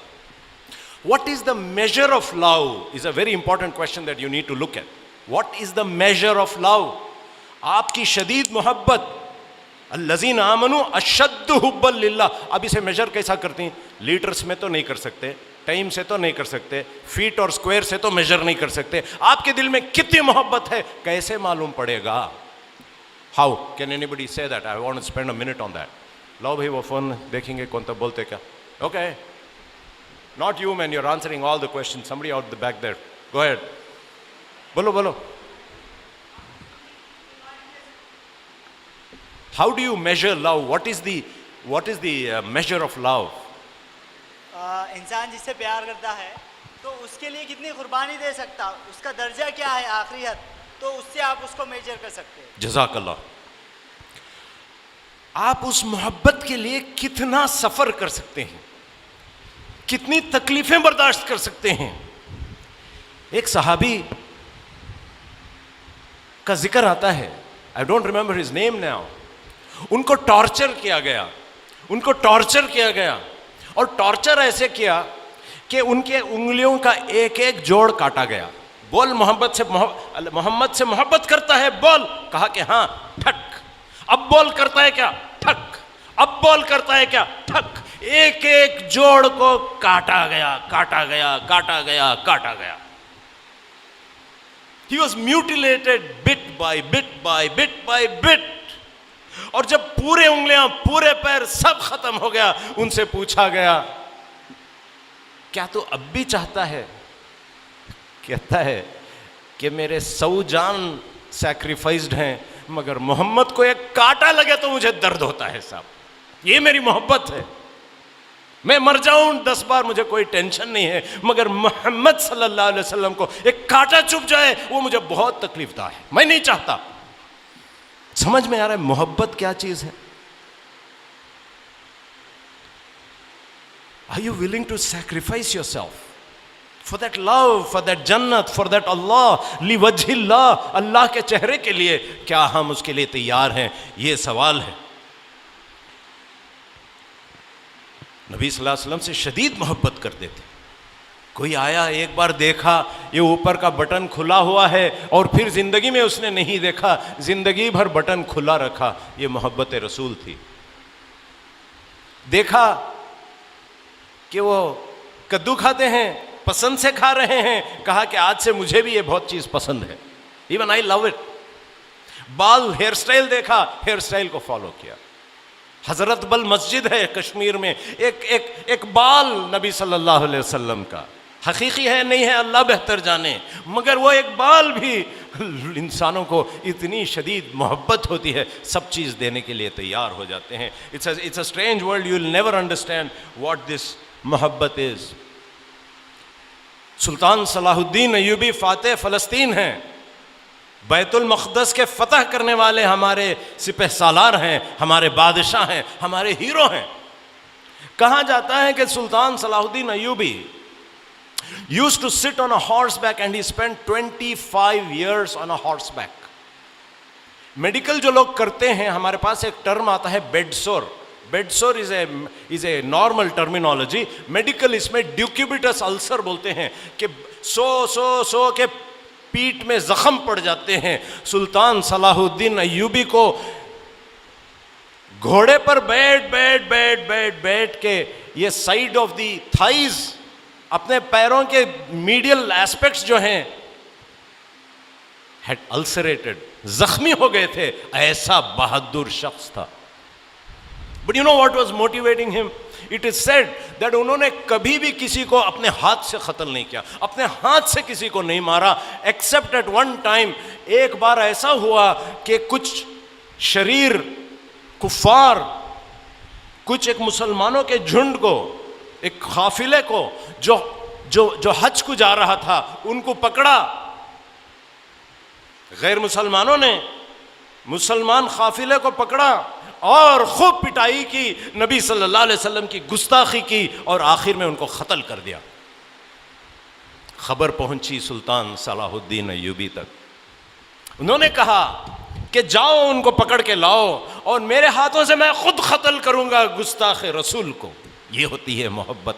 Speaker 2: What is the measure of love is a very important question that you need to look at. What is the measure of love? आपकी शदीद मोहब्बत, अल्लज़ीना आमनू अशद्दु हुब्बन लिल्लाह. अब इसे मेजर कैसा करते हैं? लीटर्स में तो नहीं कर सकते, टाइम से तो नहीं कर सकते, फीट और स्क्वायर से तो मेजर नहीं कर सकते. आपके दिल में कितनी मोहब्बत है कैसे मालूम पड़ेगा? How can anybody say that? I want to spend a minute on that. लो भाई वो फोन देखेंगे कौन तो बोलते क्या. Okay. Not you, man, you're answering all the questions. Somebody out the back there. Go ahead. Bolo, bolo. How do you measure love? What is the measure of love?
Speaker 5: इंसान जिससे प्यार करता है तो उसके लिए कितनी कुर्बानी दे सकता, उसका दर्जा क्या है आखिरी हद, तो उससे आप उसको मेजर कर सकते हैं. जज़ाकल्लाह.
Speaker 2: आप उस मोहब्बत के लिए कितना सफर कर सकते हैं, कितनी तकलीफें बर्दाश्त कर सकते हैं. एक सहाबी का जिक्र आता है, I don't remember his name now. उनको टॉर्चर किया गया और टॉर्चर ऐसे किया कि उनके उंगलियों का एक एक जोड़ काटा गया. बोल मोहम्मद से मोहब्बत करता है, बोल. कहा कि हाँ. ठक. अब बोल करता है क्या? ठक. अब बोल करता है क्या? ठक. एक एक जोड़ को काटा गया. He was mutilated bit by bit. और जब पूरे उंगलियां, पूरे पैर सब खत्म हो गया, उनसे पूछा गया, क्या तू अब भी चाहता है? कहता है कि मेरे 100 जान सैक्रिफाइस्ड हैं, मगर मोहम्मद को एक कांटा लगे तो मुझे दर्द होता है साहब. ये मेरी मोहब्बत है. मैं मर जाऊं 10 बार मुझे कोई टेंशन नहीं है, मगर मोहम्मद सल्लल्लाहु अलैहि वसल्लम को एक कांटा चुभ जाए वो मुझे बहुत तकलीफदा है. मैं नहीं चाहता. समझ में आ रहा है मोहब्बत क्या चीज है? Are you willing to sacrifice yourself for that love, for that jannat, for that Allah, li wajhillah, अल्लाह के चेहरे के लिए? क्या हम उसके लिए तैयार हैं? ये सवाल है. नबी सल्लल्लाहु अलैहि वसल्लम से शदीद मोहब्बत करते थे। कोई आया, एक बार देखा ये ऊपर का बटन खुला हुआ है और फिर जिंदगी में उसने नहीं देखा, जिंदगी भर बटन खुला रखा, ये मोहब्बत रसूल थी। देखा कि वो कद्दू खाते हैं, पसंद से खा रहे हैं, कहा कि आज से मुझे भी ये बहुत चीज पसंद है, इवन आई लव इट। बाल हेयर स्टाइल देखा, हेयर स्टाइल को फॉलो किया। हजरत बल मस्जिद है कश्मीर में, एक बाल नबी सल्लल्लाहु अलैहि वसल्लम का, हकीकी है नहीं है अल्लाह बेहतर जाने, मगर वो एक बाल भी इंसानों को इतनी शदीद मोहब्बत होती है, सब चीज़ देने के लिए तैयार हो जाते हैं। It's a strange world, you will never understand what this मोहब्बत इज। सुल्तान सलाहुद्दीन अय्यूबी फातेह फ़लस्तीन हैं, बैतुल मक़दस के फतह करने वाले हमारे सिपह सालार हैं, हमारे बादशाह हैं, हमारे हीरो हैं। कहा जाता है कि सुल्तान सलाहुद्दीन अय्यूबी used to sit on a horseback and he spent 25 years on a horseback. Medical जो लोग करते हैं, हमारे पास एक टर्म आता है bedsore. Bedsore is a normal terminology, medical इसमें ड्यूक्यूबिटस अल्सर बोलते हैं कि सो के पीठ में जख्म पड़ जाते हैं। सुल्तान सलाहुद्दीन अय्यूबी को घोड़े पर बैठ के ये साइड ऑफ द थाइज, अपने पैरों के मीडियल एस्पेक्ट्स जो हैं हैड अल्सरेटेड, जख्मी हो गए थे। ऐसा बहादुर शख्स था। But you know what was motivating him? It is said that उन्होंने कभी भी किसी को अपने हाथ से कत्ल नहीं किया, अपने हाथ से किसी को नहीं मारा, एक्सेप्ट एट वन टाइम। एक बार ऐसा हुआ कि कुछ शरीर कुफार, कुछ एक मुसलमानों के झुंड को, एक काफिले को जो हज को जा रहा था, उनको पकड़ा। गैर मुसलमानों ने मुसलमान काफिले को पकड़ा और खूब पिटाई की, नबी सल्लल्लाहु अलैहि वसल्लम की गुस्ताखी की और आखिर में उनको कत्ल कर दिया। खबर पहुंची सुल्तान सलाहुद्दीन अय्यूबी तक। उन्होंने कहा कि जाओ उनको पकड़ के लाओ और मेरे हाथों से मैं खुद कत्ल करूंगा गुस्ताख रसूल को। ये होती है मोहब्बत।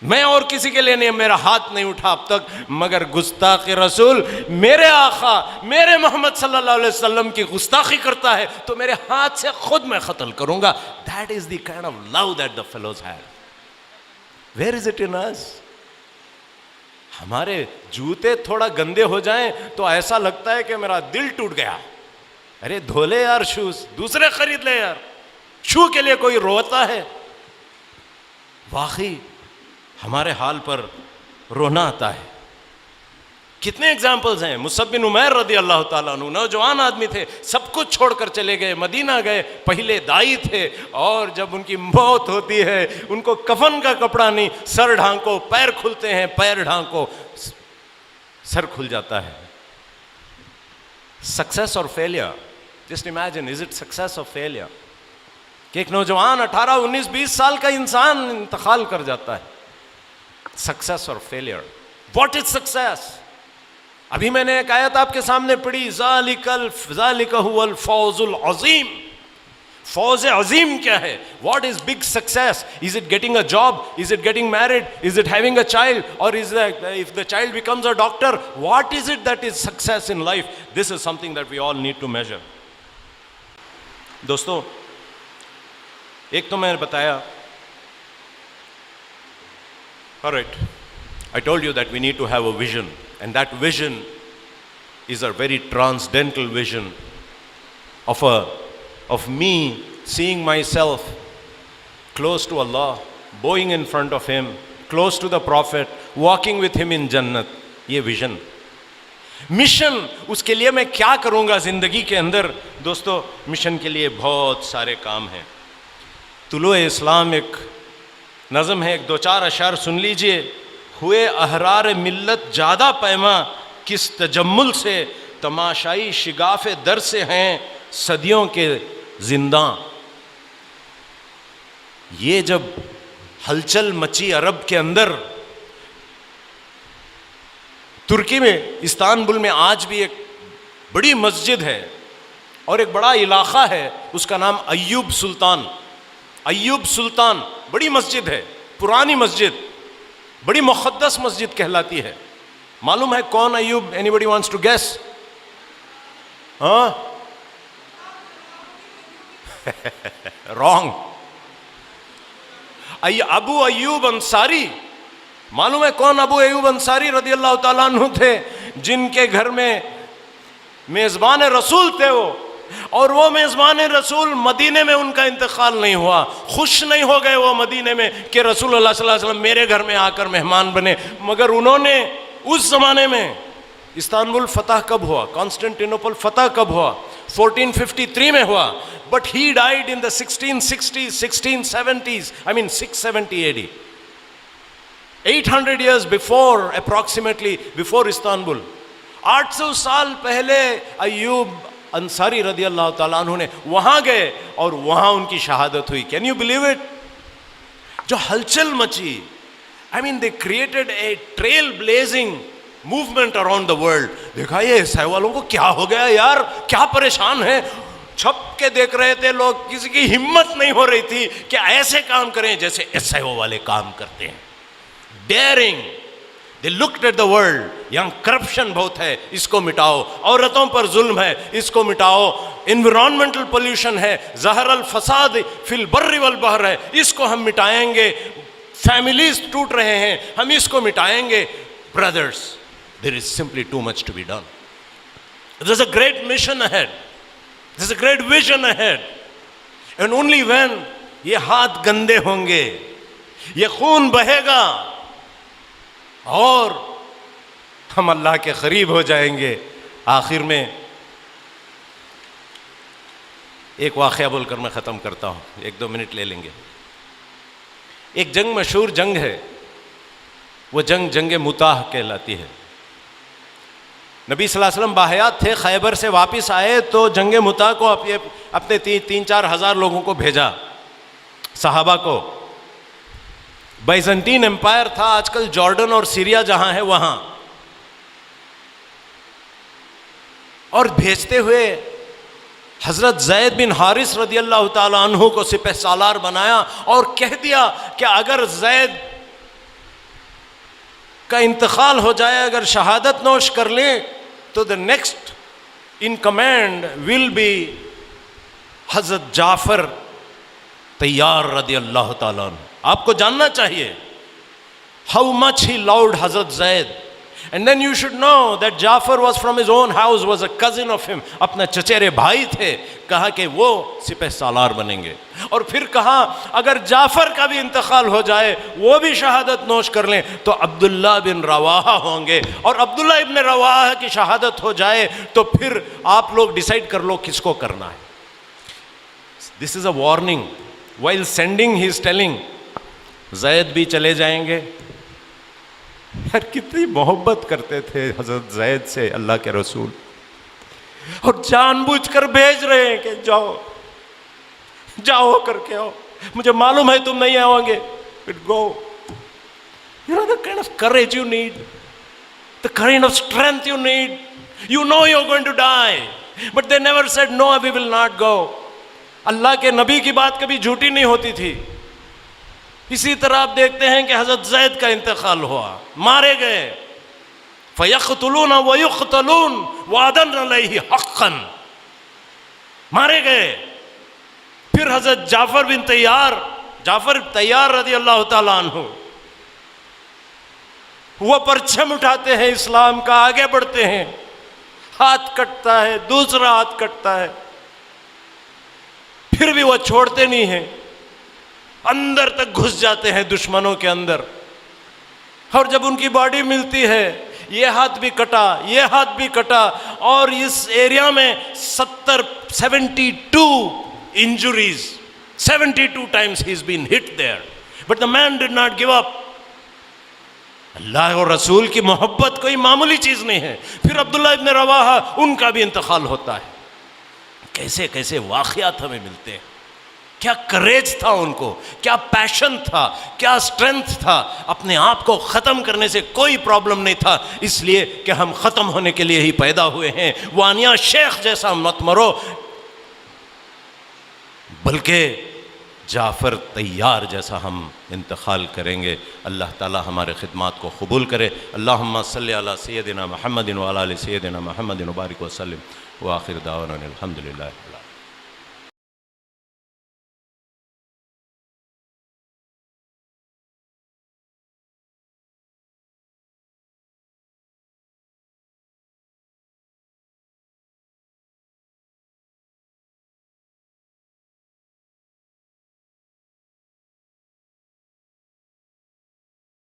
Speaker 2: मैं और किसी के लिए नहीं, मेरा हाथ नहीं उठा अब तक, मगर गुस्ताख रसूल, मेरे आका, मेरे मोहम्मद सल्लल्लाहु अलैहि वसल्लम की गुस्ताखी करता है तो मेरे हाथ से खुद मैं कत्ल करूंगा। That is the kind of love that the fellows have. Where is it in us? हमारे जूते थोड़ा गंदे हो जाएं तो ऐसा लगता है कि मेरा दिल टूट गया। अरे धो ले यार शूज, दूसरे खरीद ले यार। शू के लिए कोई रोता है? वाकई हमारे हाल पर रोना आता है। कितने एग्जाम्पल्स हैं। मुसअब बिन उमैर रदी अल्लाह ताला अन्हु नौजवान आदमी थे, सब कुछ छोड़कर चले गए, मदीना गए, पहले दाई थे, और जब उनकी मौत होती है उनको कफन का कपड़ा नहीं, सर ढांको, पैर खुलते हैं, पैर ढांको, सर खुल जाता है। सक्सेस और failure, just imagine, is it success और फेलियर कि एक नौजवान 18, 19, 20 साल का इंसान इंतकाल कर जाता है। सक्सेस और फेलियर, व्हाट इज सक्सेस? अभी मैंने एक आयत आपके सामने पढ़ी, ज़ालिका हुवल फौजुल अज़ीम। फौज अजीम क्या है? What is big success? Is it getting a job? Is it getting married? Is it having a child? और is if the child becomes a doctor, what is it that is success in life? This is something that we all need to measure. दोस्तों, एक तो मैंने बताया, all right, I told you that we need to have a vision, and that vision is a very transcendental vision of me seeing myself close to Allah, bowing in front of Him, close to the Prophet, walking with Him in Jannat. ये विजन, मिशन, उसके लिए मैं क्या करूँगा ज़िंदगी के अंदर? दोस्तों, मिशन के लिए बहुत सारे काम हैं। तुलुए इस्लाम एक नज़म है, एक 2-4 अशार सुन लीजिए। हुए अहरार मिल्लत ज़्यादा पैमा, किस तजम्मुल से तमाशाई शिगाफ़े दर से हैं सदियों के जिंदा। ये जब हलचल मची अरब के अंदर, तुर्की में, इस्तांबुल में आज भी एक बड़ी मस्जिद है और एक बड़ा इलाका है, उसका नाम अय्यूब सुल्तान। अय्यूब सुल्तान, बड़ी मस्जिद है, पुरानी मस्जिद, बड़ी मुक़द्दस मस्जिद कहलाती है। मालूम है कौन अय्यूब? Anybody wants to guess? हाँ रॉन्ग। अबू अय्यूब अंसारी। मालूम है कौन अबू अय्यूब अंसारी रदी अल्लाह ताला अन्हु थे? जिनके घर में मेज़बान रसूल थे वो, और वो मेज़बान रसूल मदीने में उनका इंतकाल नहीं हुआ। खुश नहीं हो गए वो मदीने में कि रसूल अल्लाह सल्लल्लाहु अलैहि वसल्लम मेरे घर में आकर मेहमान बने, मगर उन्होंने उस जमाने में इस्तांबुल फतह कब हुआ? कॉन्स्टेंटिनोपल फतह कब हुआ? 1453 में हुआ। But he died in the 1660s, 1670s, I mean 670 AD. 800 years before, approximately, before Istanbul. 800 साल पहले अय्यूब अंसारी रदी अल्लाह ताला अन्हु ने वहां गए और वहां उनकी शहादत हुई। Can you believe it? जो हलचल मची, I mean they created a trail blazing movement around the world. देखा ये ईसाई वालों को क्या हो गया यार, क्या परेशान है? छप के देख रहे थे लोग, किसी की हिम्मत नहीं हो रही थी कि ऐसे काम करें जैसे ईसाई वाले काम करते हैं। Daring, they looked at the world, यहाँ करप्शन बहुत है, इसको मिटाओ, औरतों पर जुल्म है, इसको मिटाओ, एनवायरमेंटल पोल्यूशन है, ज़हर अल फसाद फिल बर्रि वल बहर है, इसको हम मिटाएंगे, फैमिलीज टूट रहे हैं, हम इसको मिटाएंगे। Brothers, there is simply too much to be done. There is a great mission ahead, there is a great vision ahead, and only when ये हाथ गंदे होंगे, ये खून बहेगा और हम अल्लाह के करीब हो जाएंगे। आखिर में एक वाक़या बोलकर मैं ख़त्म करता हूँ, 1-2 मिनट ले लेंगे। एक जंग, मशहूर जंग है, वो जंग जंग मुताह कहलाती है। नबी सल्लल्लाहु अलैहि वसल्लम बाहयात थे, खैबर से वापस आए तो जंग मुताह को अपने 3-4 हज़ार लोगों को भेजा, सहाबा को। बाइजेंटीन एम्पायर था, आजकल जॉर्डन और सीरिया जहां है वहां, और भेजते हुए हजरत ज़ैद बिन हारिस रदी अल्लाह ताला अन्हु को सिपह सालार बनाया और कह दिया कि अगर ज़ैद का इंतकाल हो जाए, अगर शहादत नोश कर ले, तो the next in command will be हजरत जाफर तैयार रदी अल्लाह ताला अन्हु। आपको जानना चाहिए हाउ मच ही लव्ड हजरत ज़ैद, and then you should know that जाफर was from his own house, was a cousin of him, अपना चचेरे भाई थे। कहा कि वो सिपह सालार बनेंगे, और फिर कहा अगर जाफर का भी इंतकाल हो जाए, वो भी शहादत नोश कर लें, तो अब्दुल्ला बिन रवाहा होंगे, और अब्दुल्ला इब्न रवाहा की शहादत हो जाए तो फिर आप लोग डिसाइड कर लो किसको करना है। This is a warning. While sending he is telling ज़ैद भी चले जाएंगे। यार कितनी मोहब्बत करते थे हजरत ज़ैद से अल्लाह के रसूल, और जानबूझकर भेज रहे हैं कि जाओ जाओ करके आओ, मुझे मालूम है तुम नहीं आओगे, but go. You know the kind of courage you need, the kind of strength you need. You know you are going to die, but they never said no we will not go. अल्लाह के नबी की बात कभी झूठी नहीं होती थी। इसी तरह आप देखते हैं कि हजरत ज़ैद का इंतकाल हुआ, मारे गए, फ़यक़्तुलून व युक़्तलून वअदन अलैहि हक़्क़न, मारे गए। फिर हजरत जाफर तैयार रज़ी अल्लाह ताला अन्हु, वो परचम उठाते हैं इस्लाम का, आगे बढ़ते हैं, हाथ कटता है, दूसरा हाथ कटता है, फिर भी वो छोड़ते नहीं हैं, अंदर तक घुस जाते हैं दुश्मनों के अंदर। और जब उनकी बॉडी मिलती है, ये हाथ भी कटा, ये हाथ भी कटा, और इस एरिया में 72 injuries, 72 times he's been hit there, but the man did not give up. अल्लाह और रसूल की मोहब्बत कोई मामूली चीज नहीं है। फिर अब्दुल्ला इब्न रवाहा, उनका भी इंतकाल होता है। कैसे कैसे वाक़यात हमें मिलते हैं। क्या करेज था उनको, क्या पैशन था, क्या स्ट्रेंथ था। अपने आप को ख़त्म करने से कोई प्रॉब्लम नहीं था, इसलिए कि हम ख़त्म होने के लिए ही पैदा हुए हैं। वानिया शेख जैसा मत मरो, बल्कि जाफ़र तैयार जैसा हम इंतकाल करेंगे। अल्लाह ताला हमारे खिदमात को कबूल करे। अल्लाहुम्मा सल्लि अला सय्यदिना मुहम्मदिन व अला आलि सय्यदिना मुहम्मदिन व बारिक व सल्लिम व आखिर दावाना अनिल हम्दुलिल्लाहि रब्बिल आलमीन।